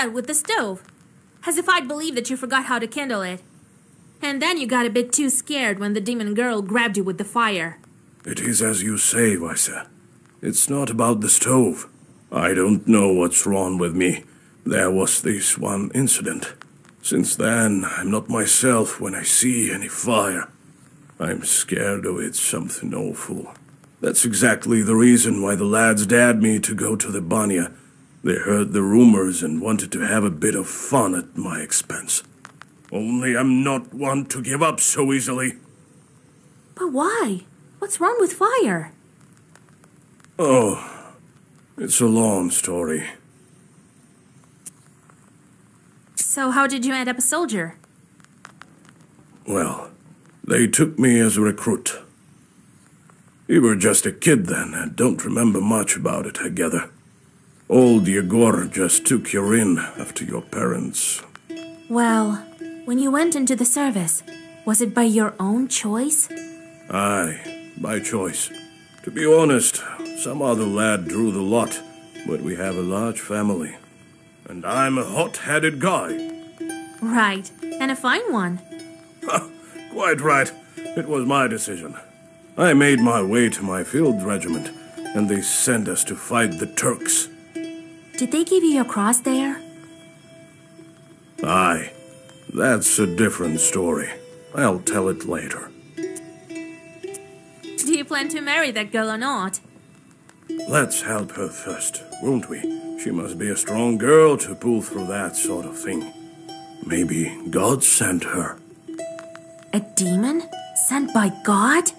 that with the stove. As if I'd believe that you forgot how to kindle it. And then you got a bit too scared when the demon girl grabbed you with the fire. It is as you say, Wysa. It's not about the stove. I don't know what's wrong with me. There was this one incident. Since then, I'm not myself when I see any fire. I'm scared of it something awful. That's exactly the reason why the lads dared me to go to the Banya. They heard the rumors and wanted to have a bit of fun at my expense. Only I'm not one to give up so easily. But why? What's wrong with fire? Oh, it's a long story. So how did you end up a soldier? Well, they took me as a recruit. You were just a kid then and don't remember much about it, I gather. Old Yegor just took you in after your parents. Well, when you went into the service, was it by your own choice? Aye, by choice. To be honest, some other lad drew the lot, but we have a large family. And I'm a hot-headed guy. Right, and a fine one. Quite right. It was my decision. I made my way to my field regiment, and they sent us to fight the Turks. Did they give you your cross there? Aye. That's a different story. I'll tell it later. Do you plan to marry that girl or not? Let's help her first, won't we? She must be a strong girl to pull through that sort of thing. Maybe God sent her. A demon? Sent by God?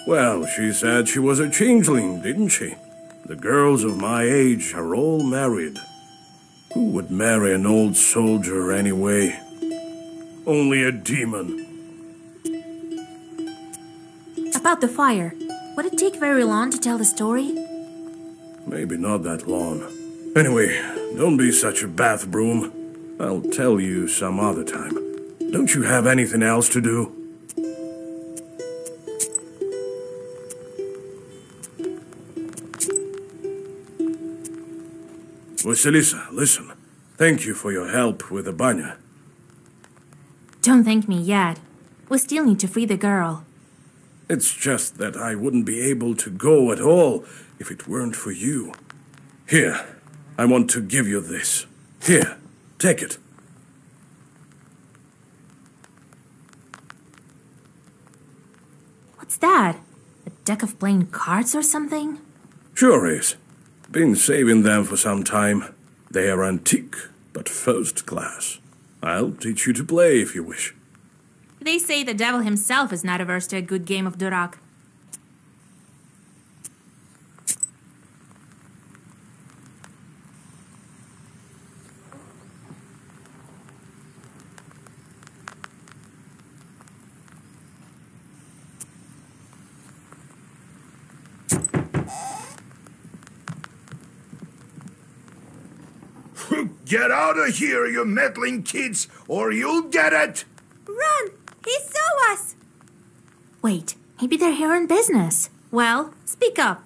Well, she said she was a changeling, didn't she? The girls of my age are all married. Who would marry an old soldier anyway? Only a demon. About the fire, would it take very long to tell the story? Maybe not that long. Anyway, don't be such a bath broom. I'll tell you some other time. Don't you have anything else to do? Vasilisa, listen. Thank you for your help with the Banya. Don't thank me yet. We still need to free the girl. It's just that I wouldn't be able to go at all if it weren't for you. Here, I want to give you this. Here, take it. What's that? A deck of playing cards or something? Sure is. Been saving them for some time. They are antique, but first class. I'll teach you to play if you wish. They say the devil himself is not averse to a good game of Durak. Get out of here, you meddling kids, or you'll get it! Run! He saw us! Wait, maybe they're here on business. Well, speak up.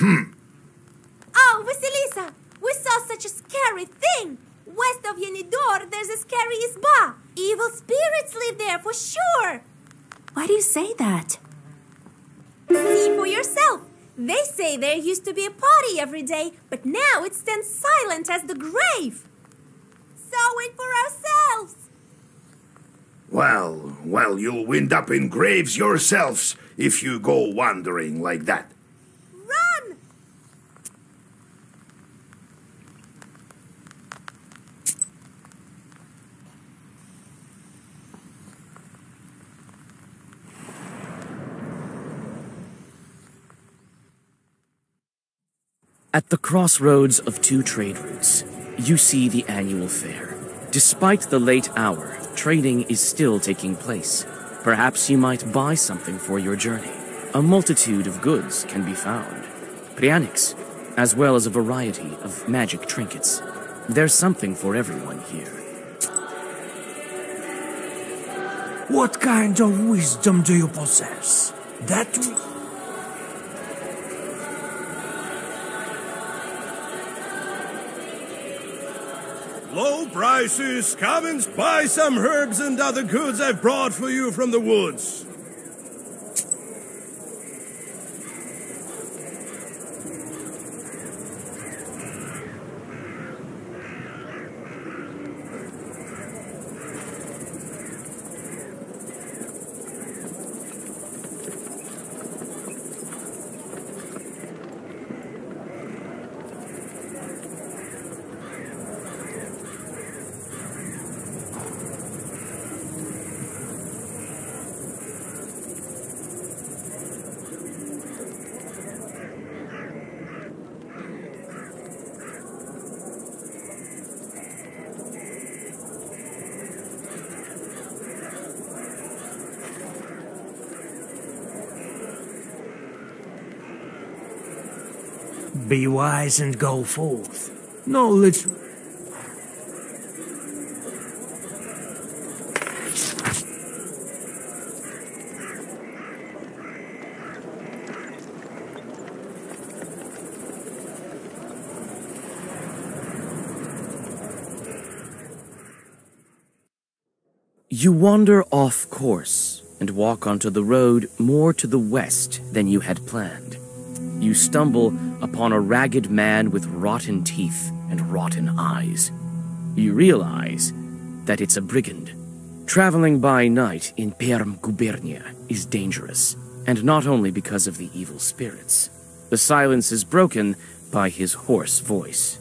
Oh, Vasilisa! We saw such a scary thing! West of Yenidor, there's a scary Izba! Evil spirits live there, for sure! Why do you say that? See for yourself! They say there used to be a party every day, but now it stands silent as the grave! Saw it for ourselves! Well, you'll wind up in graves yourselves if you go wandering like that. Run! At the crossroads of two trade routes, you see the annual fair. Despite the late hour, trading is still taking place. Perhaps you might buy something for your journey. A multitude of goods can be found. Prianics, as well as a variety of magic trinkets. There's something for everyone here. What kind of wisdom do you possess? That Low prices. Come and buy some herbs and other goods I've brought for you from the woods. Be wise and go forth. Knowledge. You wander off course and walk onto the road more to the west than you had planned. You stumble upon a ragged man with rotten teeth and rotten eyes. You realize that it's a brigand. Traveling by night in Perm Gubernia is dangerous, and not only because of the evil spirits. The silence is broken by his hoarse voice.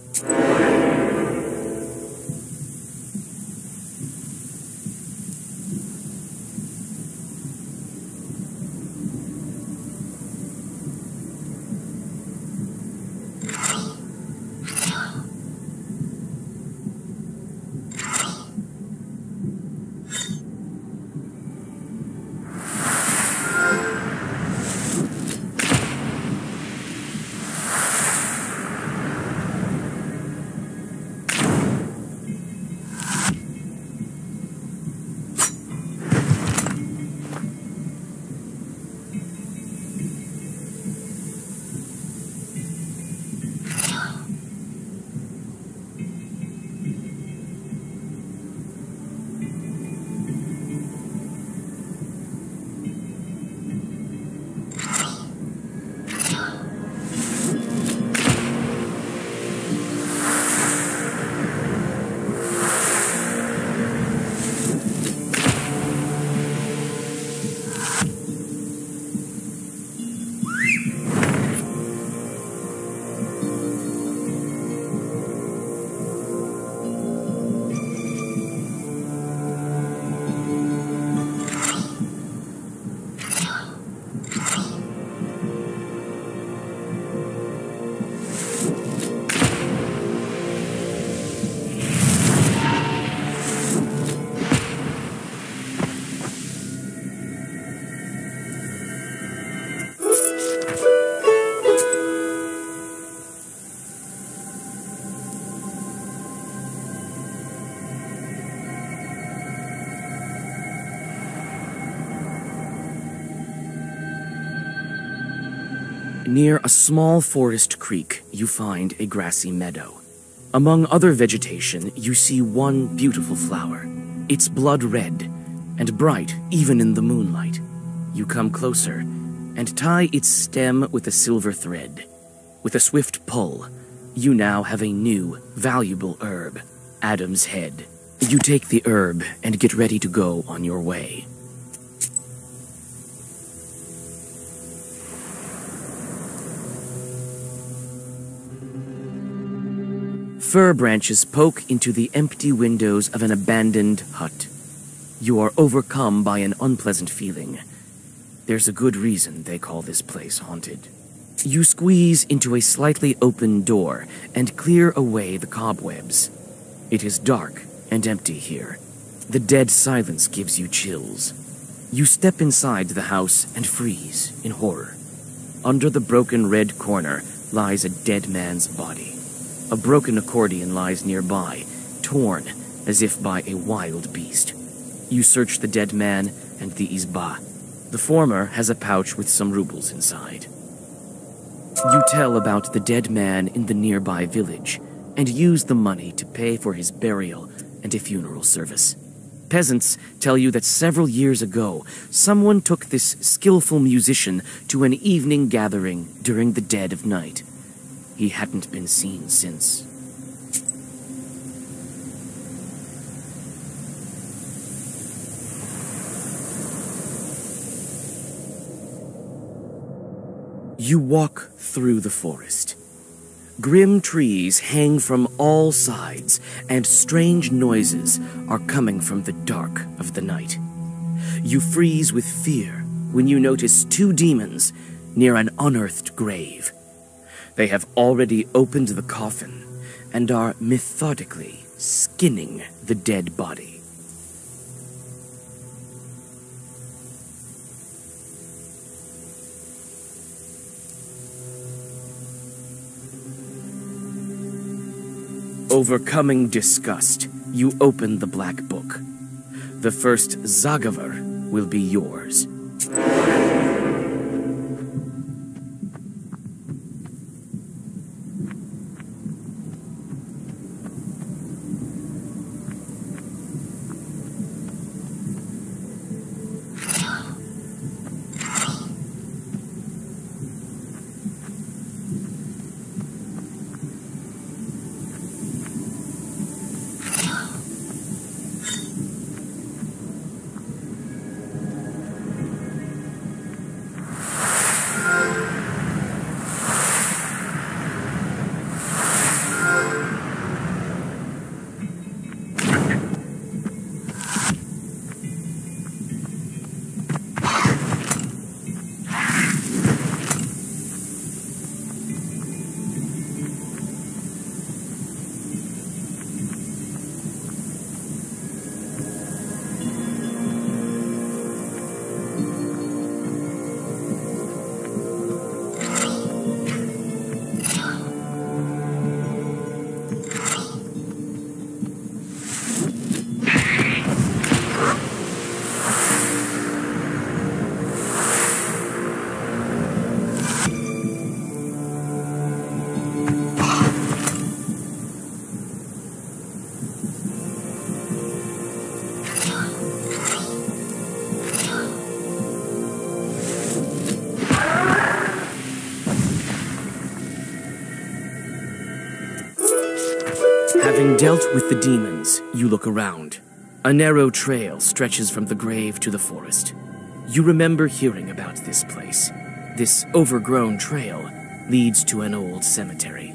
Near a small forest creek, you find a grassy meadow. Among other vegetation, you see one beautiful flower. It's blood red and bright even in the moonlight. You come closer and tie its stem with a silver thread. With a swift pull, you now have a new, valuable herb, Adam's Head. You take the herb and get ready to go on your way. Fir branches poke into the empty windows of an abandoned hut. You are overcome by an unpleasant feeling. There's a good reason they call this place haunted. You squeeze into a slightly open door and clear away the cobwebs. It is dark and empty here. The dead silence gives you chills. You step inside the house and freeze in horror. Under the broken red corner lies a dead man's body. A broken accordion lies nearby, torn as if by a wild beast. You search the dead man and the izba. The former has a pouch with some rubles inside. You tell about the dead man in the nearby village, and use the money to pay for his burial and a funeral service. Peasants tell you that several years ago, someone took this skillful musician to an evening gathering during the dead of night. He hadn't been seen since. You walk through the forest. Grim trees hang from all sides, and strange noises are coming from the dark of the night. You freeze with fear when you notice two demons near an unearthed grave. They have already opened the coffin and are methodically skinning the dead body. Overcoming disgust, you open the black book. The first Zagavar will be yours. Having dealt with the demons, you look around. A narrow trail stretches from the grave to the forest. You remember hearing about this place. This overgrown trail leads to an old cemetery.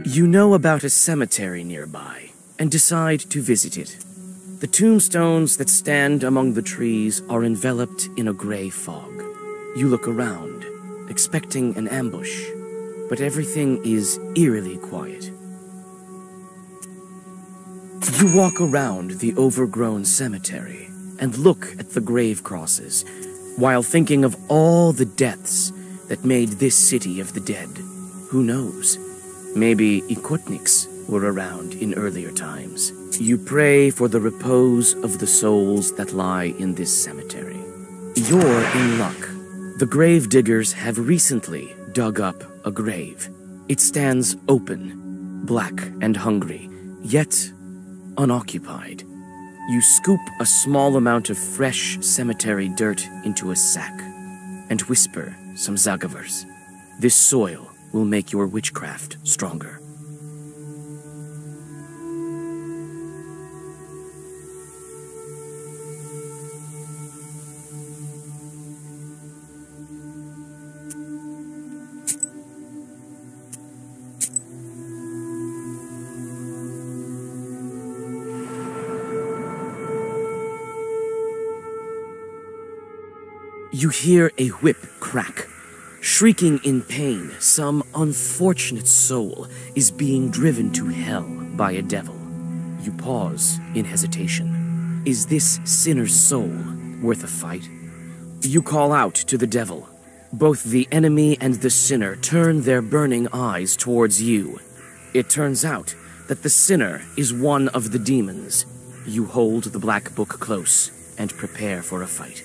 You know about a cemetery nearby and decide to visit it. The tombstones that stand among the trees are enveloped in a gray fog. You look around, expecting an ambush, but everything is eerily quiet. You walk around the overgrown cemetery and look at the grave crosses, while thinking of all the deaths that made this city of the dead. Who knows? Maybe Ikotniks were around in earlier times. You pray for the repose of the souls that lie in this cemetery. You're in luck. The grave diggers have recently dug up a grave. It stands open, black and hungry, yet unoccupied. You scoop a small amount of fresh cemetery dirt into a sack and whisper some Zagavars. This soil will make your witchcraft stronger. You hear a whip crack. Shrieking in pain, some unfortunate soul is being driven to hell by a devil. You pause in hesitation. Is this sinner's soul worth a fight? You call out to the devil. Both the enemy and the sinner turn their burning eyes towards you. It turns out that the sinner is one of the demons. You hold the black book close. and prepare for a fight.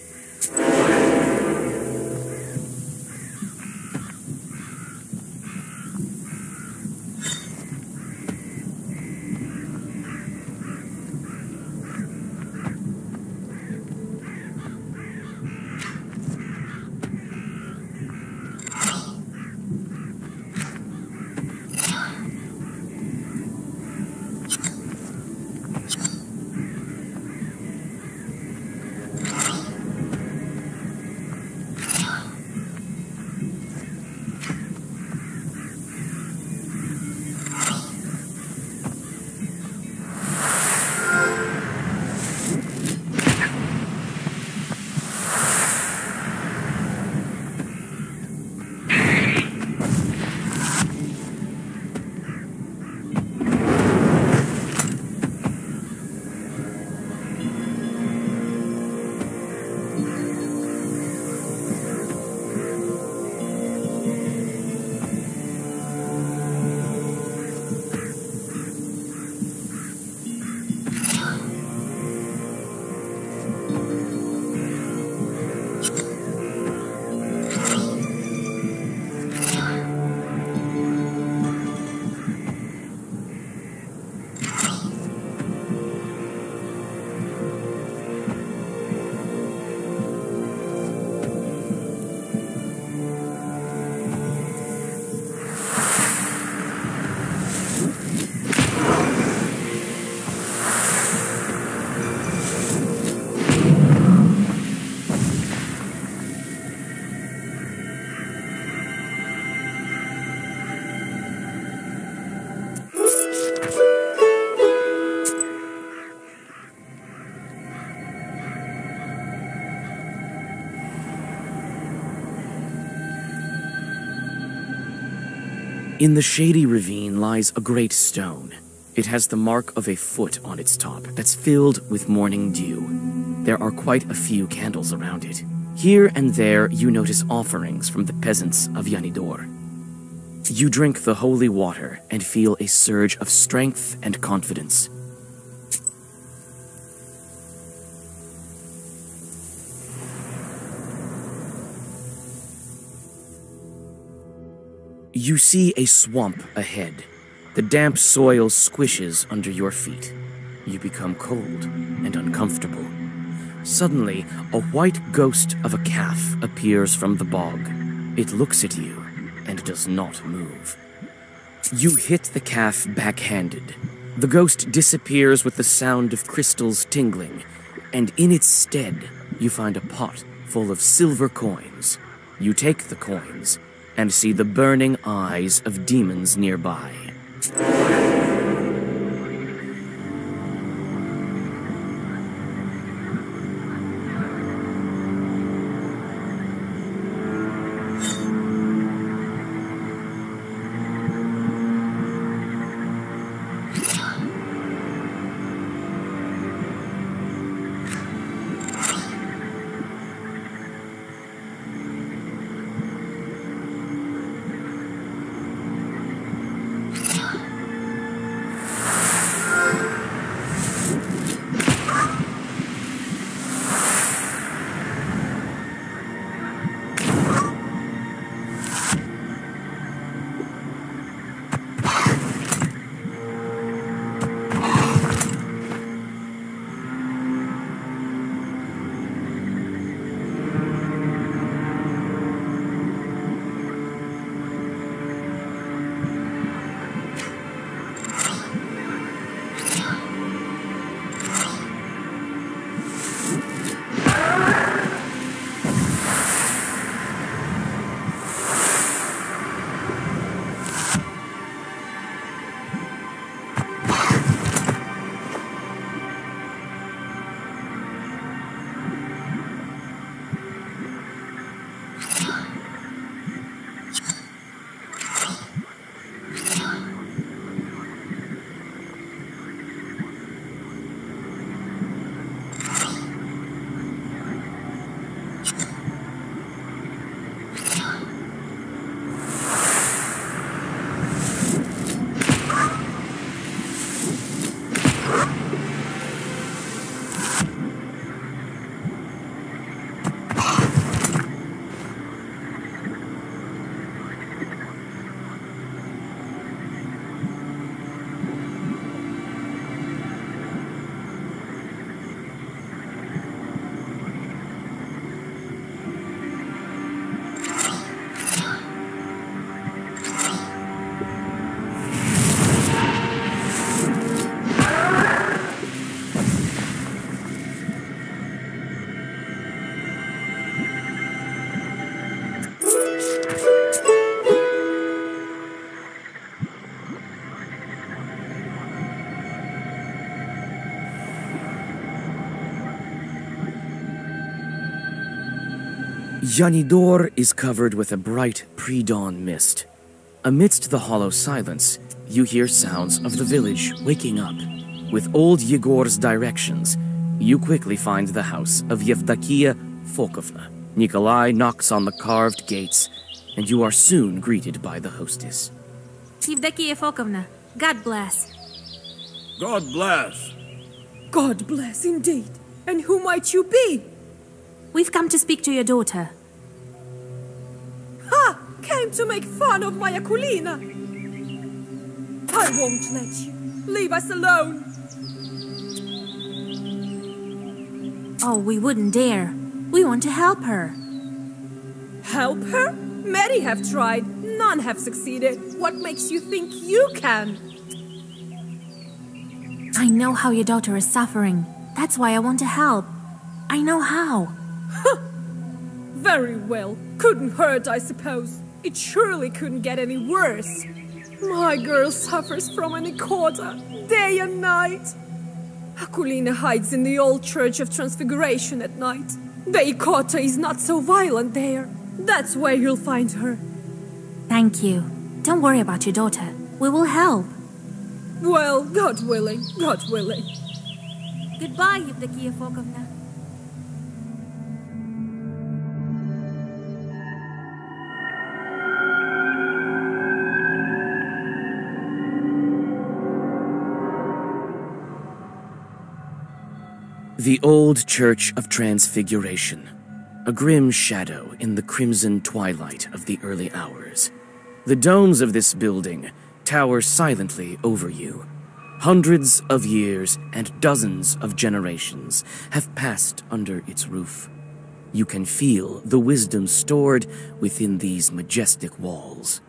In the shady ravine lies a great stone. It has the mark of a foot on its top that's filled with morning dew. There are quite a few candles around it. Here and there you notice offerings from the peasants of Yanidor. You drink the holy water and feel a surge of strength and confidence. You see a swamp ahead. The damp soil squishes under your feet. You become cold and uncomfortable. Suddenly, a white ghost of a calf appears from the bog. It looks at you and does not move. You hit the calf backhanded. The ghost disappears with the sound of crystals tingling, and in its stead, you find a pot full of silver coins. You take the coins and see the burning eyes of demons nearby. Yanidor is covered with a bright pre-dawn mist. Amidst the hollow silence, you hear sounds of the village waking up. With old Yegor's directions, you quickly find the house of Yevdakia Fokovna. Nikolai knocks on the carved gates, and you are soon greeted by the hostess. Yevdakia Fokovna, God bless. God bless. God bless indeed. And who might you be? We've come to speak to your daughter. Ha! Came to make fun of my Akulina. I won't let you. Leave us alone. Oh, we wouldn't dare. We want to help her. Help her? Many have tried. None have succeeded. What makes you think you can? I know how your daughter is suffering. That's why I want to help. I know how. Very well. Couldn't hurt, I suppose. It surely couldn't get any worse. My girl suffers from an ikota, day and night. Akulina hides in the old Church of Transfiguration at night. The ikota is not so violent there. That's where you'll find her. Thank you. Don't worry about your daughter. We will help. Well, God willing, God willing. Goodbye, Yevdakia Fokovna. The old Church of Transfiguration, a grim shadow in the crimson twilight of the early hours. The domes of this building tower silently over you. Hundreds of years and dozens of generations have passed under its roof. You can feel the wisdom stored within these majestic walls.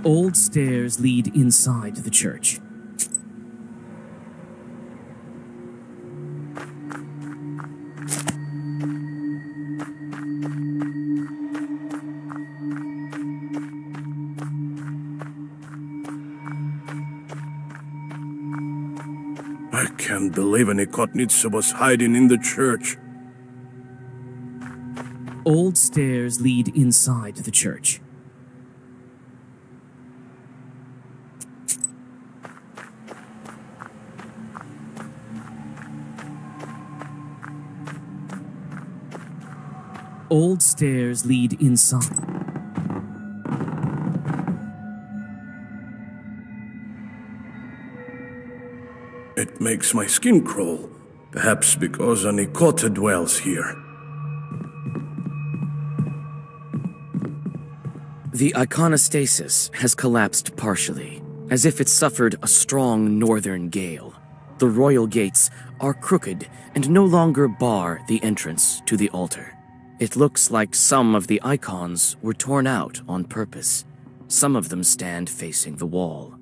Old stairs lead inside the church. I can't believe an Ikotnitsa was hiding in the church. Old stairs lead inside the church. Old stairs lead inside. It makes my skin crawl. Perhaps because an Ikota dwells here. The iconostasis has collapsed partially, as if it suffered a strong northern gale. The royal gates are crooked and no longer bar the entrance to the altar. It looks like some of the icons were torn out on purpose. Some of them stand facing the wall.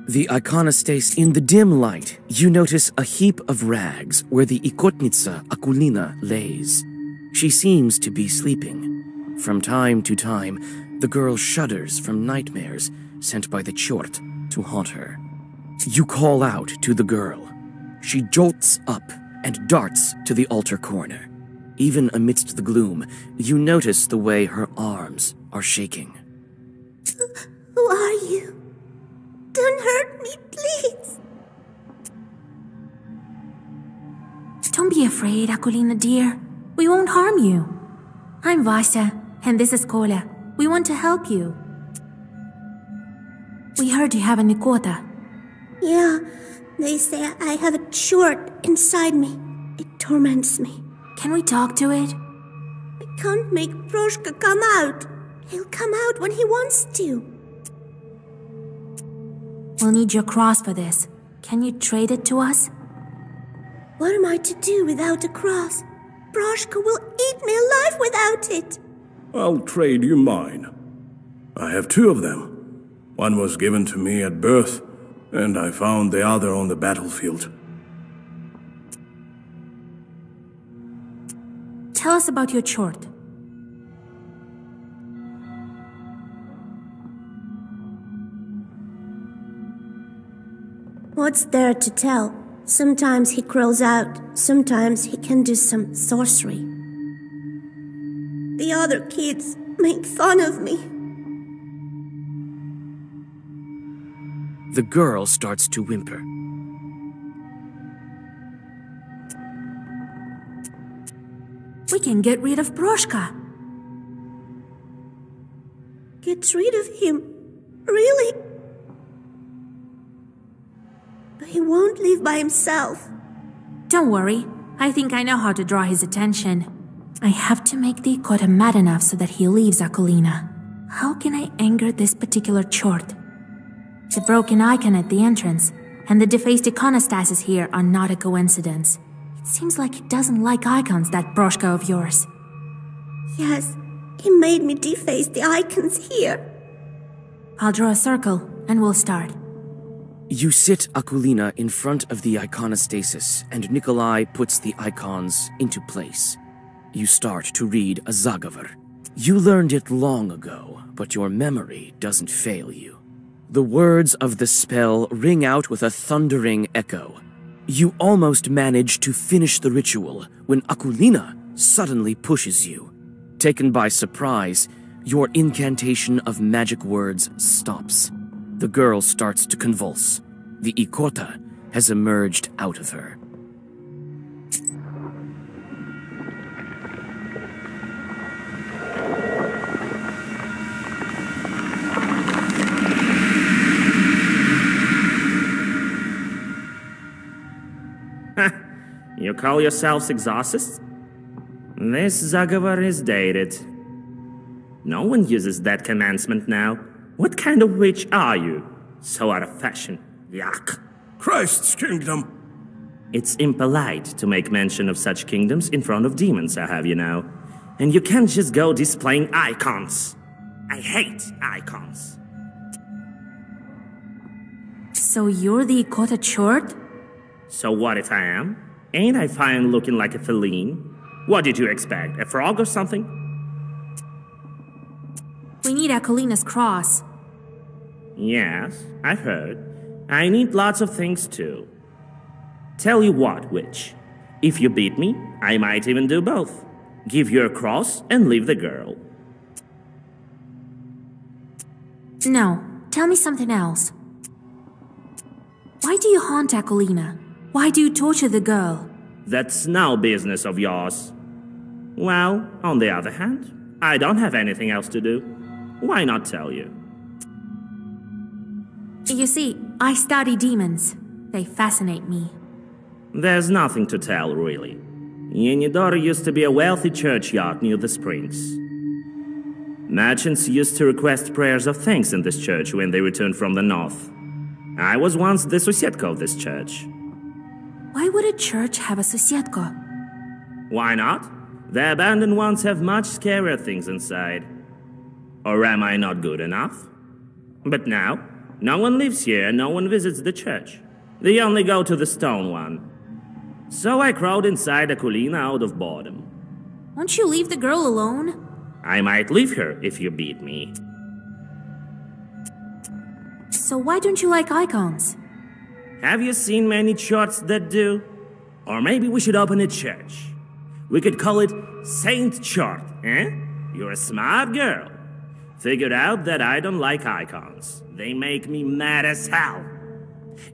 The iconostasis. In the dim light, you notice a heap of rags where the Ikotnitsa Akulina lays. She seems to be sleeping. From time to time, the girl shudders from nightmares sent by the Chort to haunt her. You call out to the girl. She jolts up and darts to the altar corner. Even amidst the gloom, you notice the way her arms are shaking. Who are you? Don't hurt me, please. Don't be afraid, Akulina dear. We won't harm you. I'm Vasya, and this is Kola. We want to help you. We heard you have a Nikota. Yeah, they say I have a short inside me. It torments me. Can we talk to it? I can't make Proshka come out. He'll come out when he wants to. We'll need your cross for this. Can you trade it to us? What am I to do without a cross? Broshka will eat me alive without it. I'll trade you mine. I have 2 of them. One was given to me at birth, and I found the other on the battlefield. Tell us about your chort. What's there to tell? Sometimes he crawls out, sometimes he can do some sorcery. The other kids make fun of me. The girl starts to whimper. We can get rid of Broshka. Get rid of him? Really? But he won't leave by himself. Don't worry. I think I know how to draw his attention. I have to make the Ikota mad enough so that he leaves Akulina. How can I anger this particular chort? The broken icon at the entrance and the defaced iconostasis here are not a coincidence. It seems like he doesn't like icons, that Broshka of yours. Yes, he made me deface the icons here. I'll draw a circle and we'll start. You sit Akulina in front of the iconostasis, and Nikolai puts the icons into place. You start to read a Zagavar. You learned it long ago, but your memory doesn't fail you. The words of the spell ring out with a thundering echo. You almost manage to finish the ritual when Akulina suddenly pushes you. Taken by surprise, your incantation of magic words stops. The girl starts to convulse. The Ikota has emerged out of her. You call yourselves exorcists? This Zagavar is dated. No one uses that commencement now. What kind of witch are you? So out of fashion. Yuck. Christ's kingdom! It's impolite to make mention of such kingdoms in front of demons, I have you know. And you can't just go displaying icons. I hate icons. So you're the Ikota chort? So what if I am? Ain't I fine looking like a feline? What did you expect? A frog or something? We need Akulina's cross. Yes, I heard. I need lots of things too. Tell you what, witch. If you beat me, I might even do both. Give your cross and leave the girl. No, tell me something else. Why do you haunt Akulina? Why do you torture the girl? That's no business of yours. Well, on the other hand, I don't have anything else to do. Why not tell you? You see, I study demons. They fascinate me. There's nothing to tell, really. Yenidor used to be a wealthy churchyard near the springs. Merchants used to request prayers of thanks in this church when they returned from the north. I was once the Sosiedko of this church. Why would a church have a Sosiedko? Why not? The abandoned ones have much scarier things inside. Or am I not good enough? But now, no one lives here and no one visits the church. They only go to the stone one. So I crawled inside Akulina out of boredom. Won't you leave the girl alone? I might leave her if you beat me. So why don't you like icons? Have you seen many charts that do? Or maybe we should open a church. We could call it Saint Chart, eh? You're a smart girl. Figured out that I don't like icons. They make me mad as hell.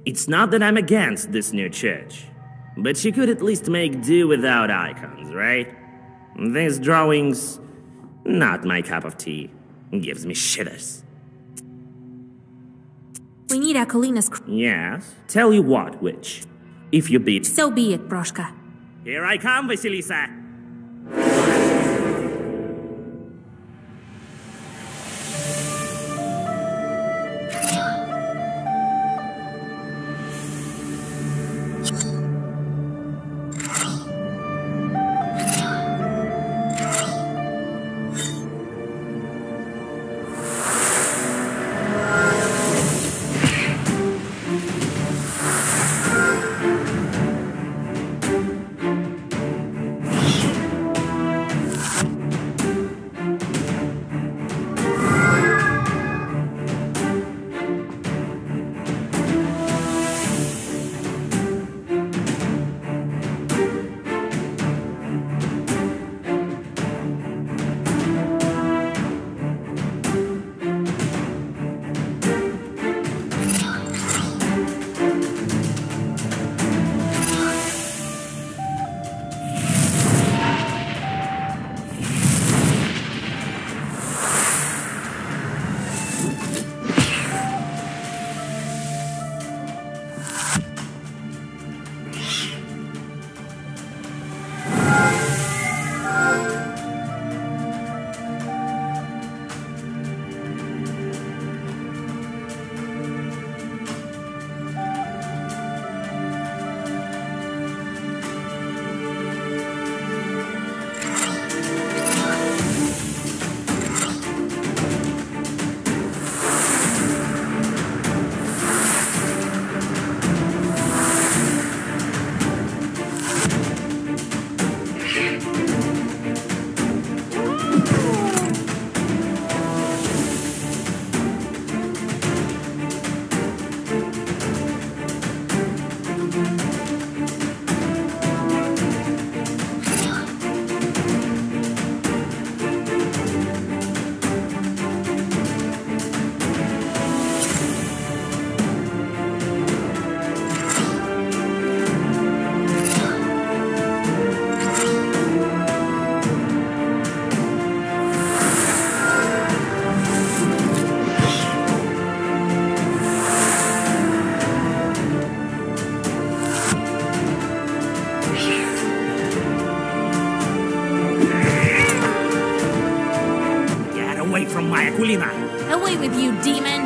It's not that I'm against this new church, but you could at least make do without icons, right? These drawings, not my cup of tea. Gives me shivers. We need Akulina's Yes? Tell you what, witch. If you beat... So be it, Broshka. Here I come, Vasilisa. Aquilina! Away with you, demon!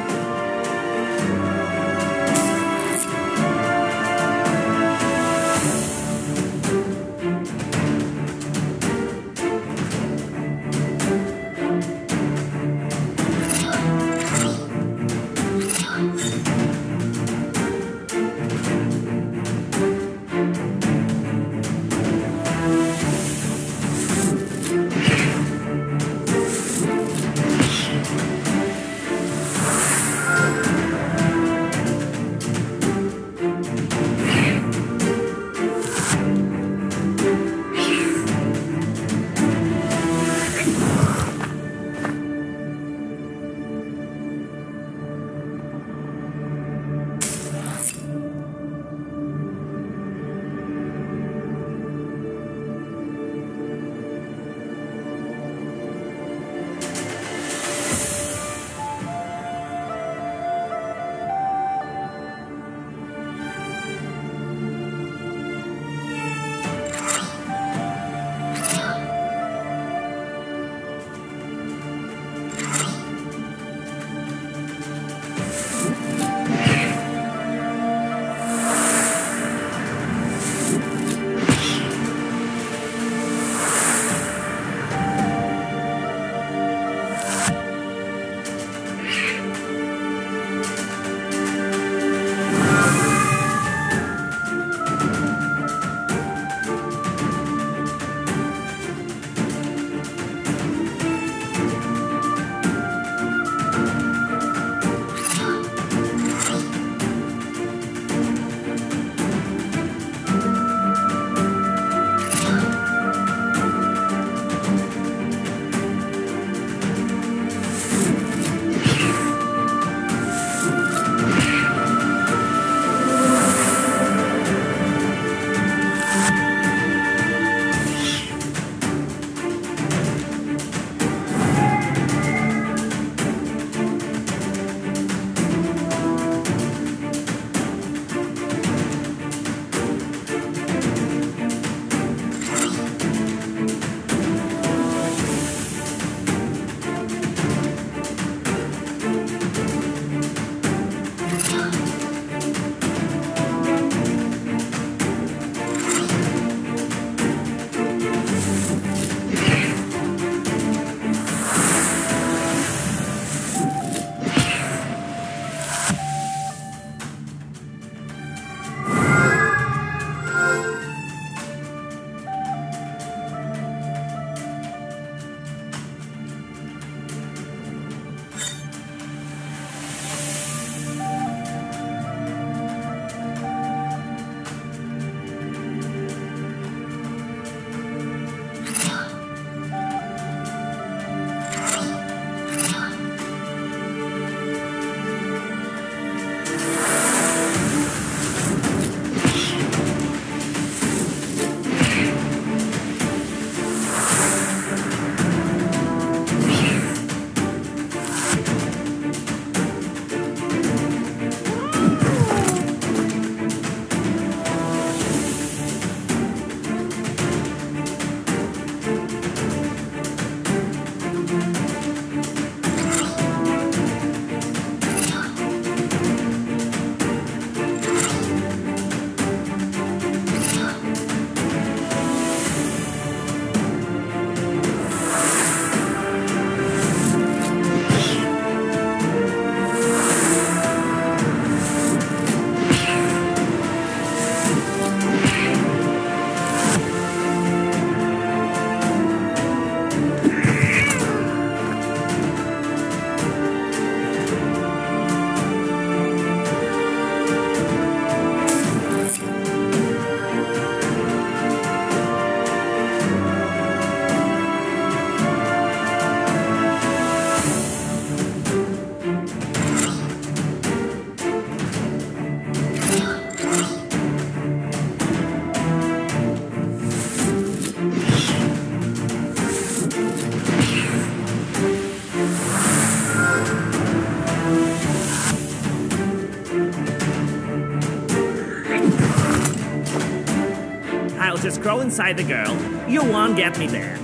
I'll just crawl inside the girl. You won't get me there.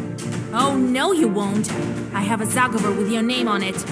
Oh, no you won't. I have a Zagover with your name on it.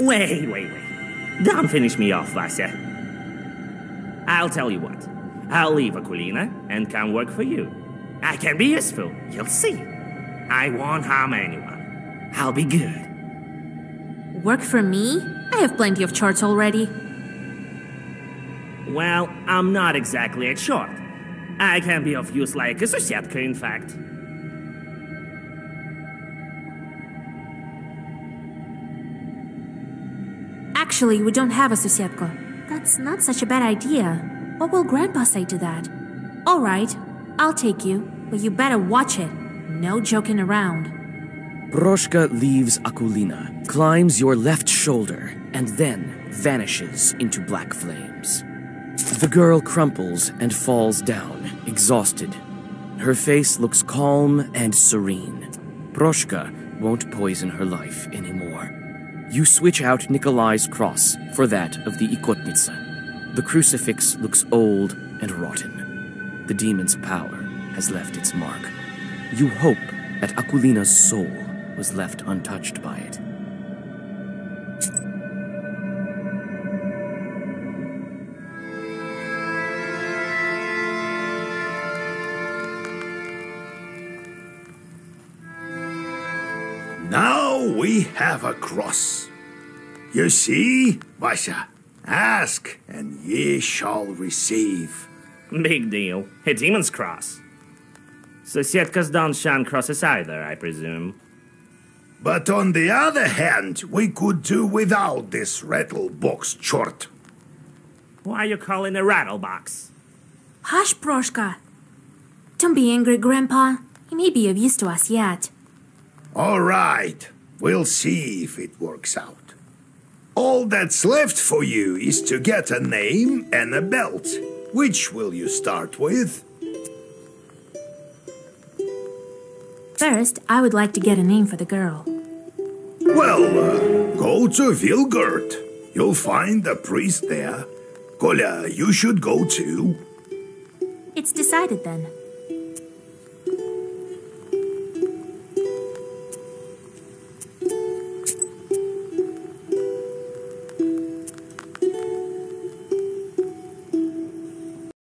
Wait. Don't finish me off, Vasya. I'll tell you what. I'll leave Aquilina and come work for you. I can be useful, you'll see. I won't harm anyone. I'll be good. Work for me? I have plenty of charts already. Well, I'm not exactly a short. I can be of use like a Susietka, in fact. Actually, we don't have a Susietka. That's not such a bad idea. What will Grandpa say to that? Alright, I'll take you, but you better watch it. No joking around. Proshka leaves Aquilina, climbs your left shoulder, and then vanishes into black flames. The girl crumples and falls down, exhausted. Her face looks calm and serene. Proshka won't poison her life anymore. You switch out Nikolai's cross for that of the Ikotnitsa. The crucifix looks old and rotten. The demon's power has left its mark. You hope that Aquilina's soul was left untouched by it. Now we have a cross. You see, Vasya? Ask, and ye shall receive. Big deal. A demon's cross. Susietkas don't shun crosses either, I presume. But on the other hand, we could do without this rattle box chort. Why you call it a rattle box? Hush, Proshka. Don't be angry, Grandpa. He may be of use to us yet. All right, we'll see if it works out. All that's left for you is to get a name and a belt. Which will you start with? First, I would like to get a name for the girl. Well, go to Vilgurt. You'll find a priest there. Kolya, you should go too. It's decided then.